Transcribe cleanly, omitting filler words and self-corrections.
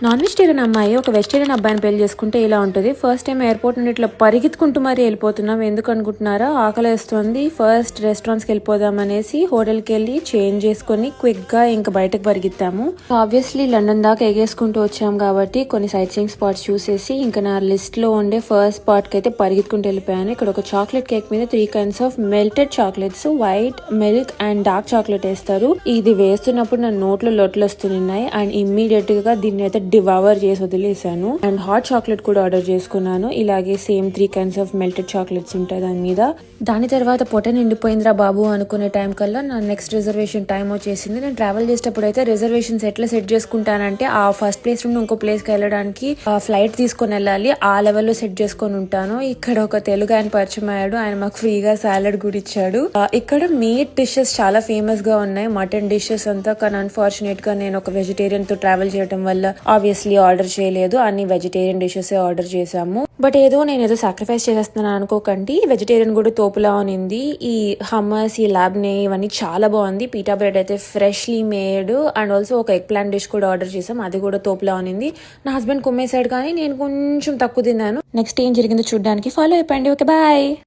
Non vegetarian అమ్మాయి ఒక vegetarian అబ్బాయిని పెళ్లి చేసుకుంటే ఇలా ఉంటుంది. ఫస్ట్ టైం ఎయిర్పోర్ట్ నుండి ఇట్లా పరిగెత్తుకుంటూ మరీ వెళ్ళిపోతున్నాం. ఎందుకు అనుకుంటున్నారా? ఆకలేస్తుంది. ఫస్ట్ రెస్టారెంట్స్కి వెళ్ళిపోదాం అనేసి హోటల్కి వెళ్ళి చేంజ్ చేసుకుని క్విక్ గా ఇంకా బయటకు పరిగెత్తాము. ఆబ్వియస్లీ లండన్ దాకా ఎగేసుకుంటూ వచ్చాం కాబట్టి కొన్ని సైట్ సీయింగ్ స్పాట్స్ చూసేసి ఇంకా నా లిస్ట్ లో ఉండే ఫస్ట్ స్పాట్ కి అయితే పరిగెత్తుకుంటూ వెళ్ళిపోయాను. ఇక్కడ ఒక చాక్లెట్ కేక్ మీద 3 kinds of melted chocolates, white, milk and dark chocolate వేస్తారు. ఇది వేస్తున్నప్పుడు నా నోట్లో లొట్లు వస్తున్నాయి అండ్ ఇమ్మీడియట్ గా దీన్ని అయితే డివర్ చేసి వదిలేసాను. అండ్ హాట్ చాక్లెట్ కూడా ఆర్డర్ చేసుకున్నాను. ఇలాగే same 3 kinds of melted chocolates ఉంటాయి దాని మీద. దాని తర్వాత పొట్ట నిండిపోయిందిరా బాబు అనుకునే టైం కల్లా నా నెక్స్ట్ రిజర్వేషన్ టైం వచ్చేసింది. నేను ట్రావెల్ చేసేటప్పుడు అయితే రిజర్వేషన్స్ ఎట్లా సెట్ చేసుకుంటానంటే ఆ ఫస్ట్ ప్లేస్ నుండి ఇంకో ప్లేస్ కి వెళ్ళడానికి ఫ్లైట్ తీసుకొని వెళ్ళాలి. ఆ లెవెల్లో సెట్ చేసుకొని ఉంటాను. ఇక్కడ ఒక తెలుగు ఆయన పరిచయం అయ్యాడు. ఆయన మాకు ఫ్రీగా సాలడ్ కూడా ఇచ్చాడు. ఇక్కడ మీట్ డిషెస్ చాలా ఫేమస్ గా ఉన్నాయి, మటన్ డిషెస్ అంతా. కానీ అన్ఫార్చునేట్ గా నేను ఒక వెజిటేరియన్ తో ట్రావెల్ చేయడం వల్ల ఆబ్వియస్లీ ఆర్డర్ చేయలేదు. అన్ని వెజిటేరియన్ డిషెస్ ఆర్డర్ చేసాము. బట్ నేనేదో సాక్రిఫైస్ చేసేస్తున్నాను అనుకోకండి. వెజిటేరియన్ కూడా తోపులా ఉనింది. ఈ హమ్మస్, ఈ ల్యాబ్నే ఇవన్నీ చాలా బాగుంది. పీటా బ్రెడ్ అయితే ఫ్రెష్లీ మేడ్ అండ్ ఆల్సో ఒక ఎగ్ ప్లాంట్ డిష్ కూడా ఆర్డర్ చేసాం. అది కూడా తోపులా ఉనింది. నా హస్బెండ్ కుమ్మేశాడు కానీ నేను కొంచెం తక్కువ తిన్నాను. నెక్స్ట్ ఏం జరిగిందో చూడడానికి ఫాలో అయిపోండి. Okay, bye.